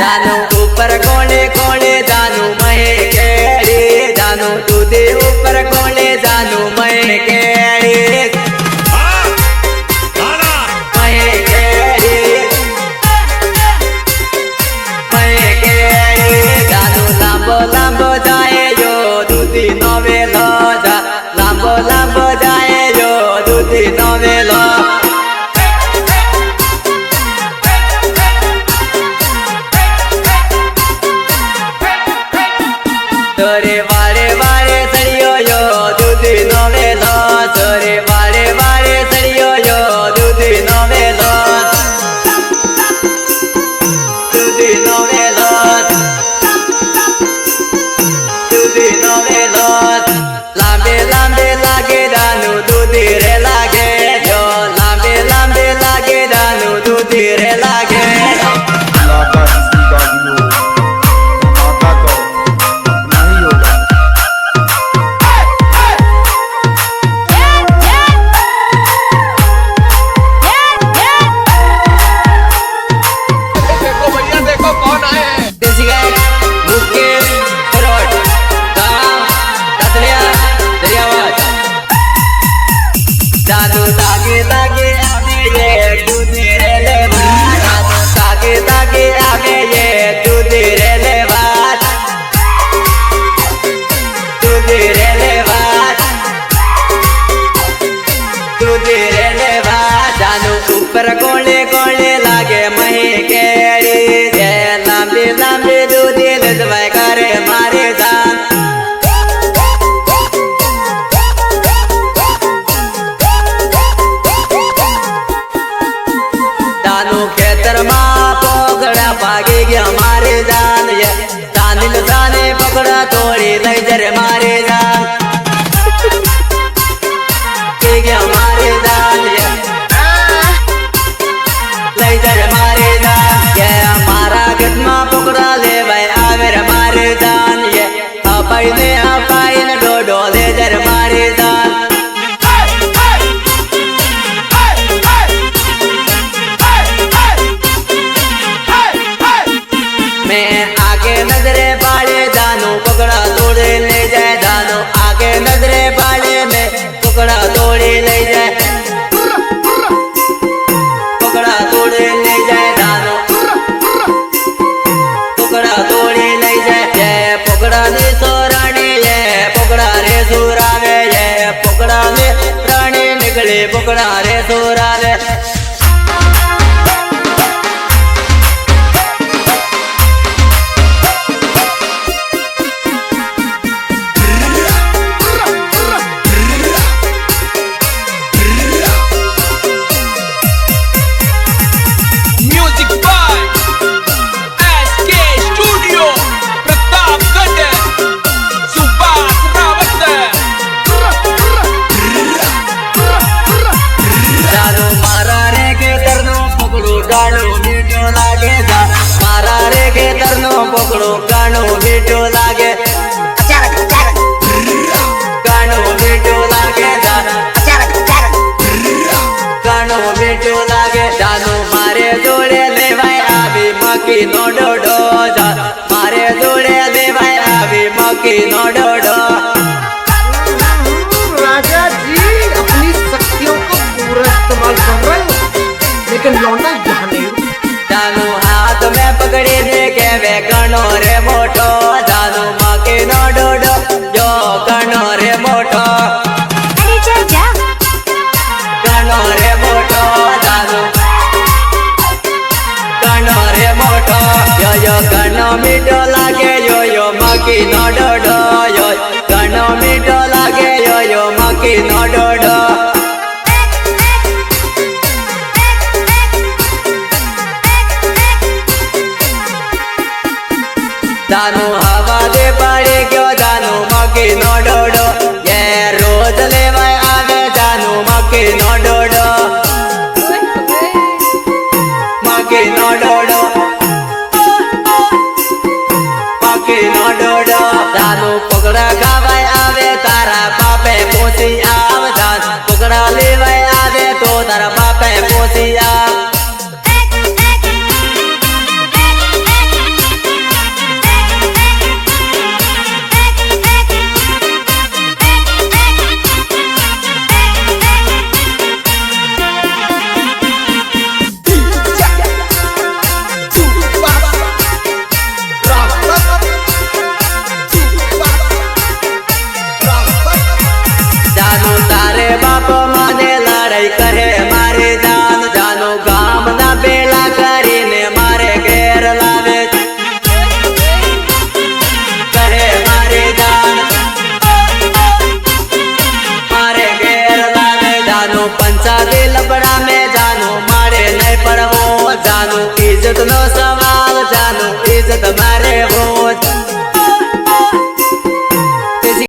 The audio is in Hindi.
जानू ऊपर कोले कोले जानू महे केड़ी जानू दूधे ऊपर कोले जानू महे केड़ी महे केड़ी जानू लांबो लांबो जाए जो दूधी नवेलो जा लांबो लांबो जाए जो दूधी नवेलो तोरे वारे वारे सड़ियो यो दूधी नवेलो तोरे वारे वारे सड़ियो यो दूधी नवेलो दूधी नवेलो दूधी नवेलो लांबे लांबे लागे दानू दूधी रे लागे जो लांबे लांबे लागे दानू दूधी रे लागे जानू तागे तागे आवे ये दूधी रे लेवा जानू तागे तागे आवे ये दूधी रे लेवा दूधी रे लेवा दूधी रे लेवा जानू ऊपर कोले कोले लागे मही केड़ी जे लांबी लांबी दूधी लजवाय करे मारे जान खेतर माँ पोखड़ा भागे गया मारे जान ये तानिल जाने पकड़ा थोड़ी लई जरे मारे जान गया मारे जान ये लई जरे मारे जान ये हमारा गट माँ पकड़ा ले भाई आवेर मारे जान ये अपाई ने डोडो ले जरे मारे जान मैं आगे नजरे बाले जानू पकड़ा तोड़े ले जाए जानू आगे नजरे बाले में पकड़ा तोड़े ले जाए पकड़ा तोड़े ले जाए जानू पकड़ा तोड़े ले जाए ये पकड़ा ने सोरानी ये पकड़ा रे सुरावे ये पकड़ा ने रानी निकले पकड़ा रे सुरावे पकड़ो गानो मीठो लागे गानो मीठो लागे गानो मीठो लागे जानू मारे जोड़े ले भाई अभी मक्की नो डोडो जा मारे जोड़े ले भाई अभी मक्की नो डोडो राजा जी अपनी शक्तियों का पूरा इस्तेमाल कर रहे हो लेकिन लौंडा यहाँ नहीं जानू हाथ में पकड़ी दे के वे कनो रे मोटो जानू मक्की नो डोडो जो कनो रे मोटो कनो रे मोटो जानू कनो रे मोटो यो कनो मीठो लागे यो मक्की नो डोडो यो कनो मीठो लागे यो मक्की नो डोडो जानू हवा दे पड़े क्यों जानू मक्की नो डोडो ये रोज लेवा आवे जानू मक्की नो डोडो मक्की नो डोडो मक्की नो डोडो जानू पकड़ा खावा आवे तारा पापे पूछ બાપો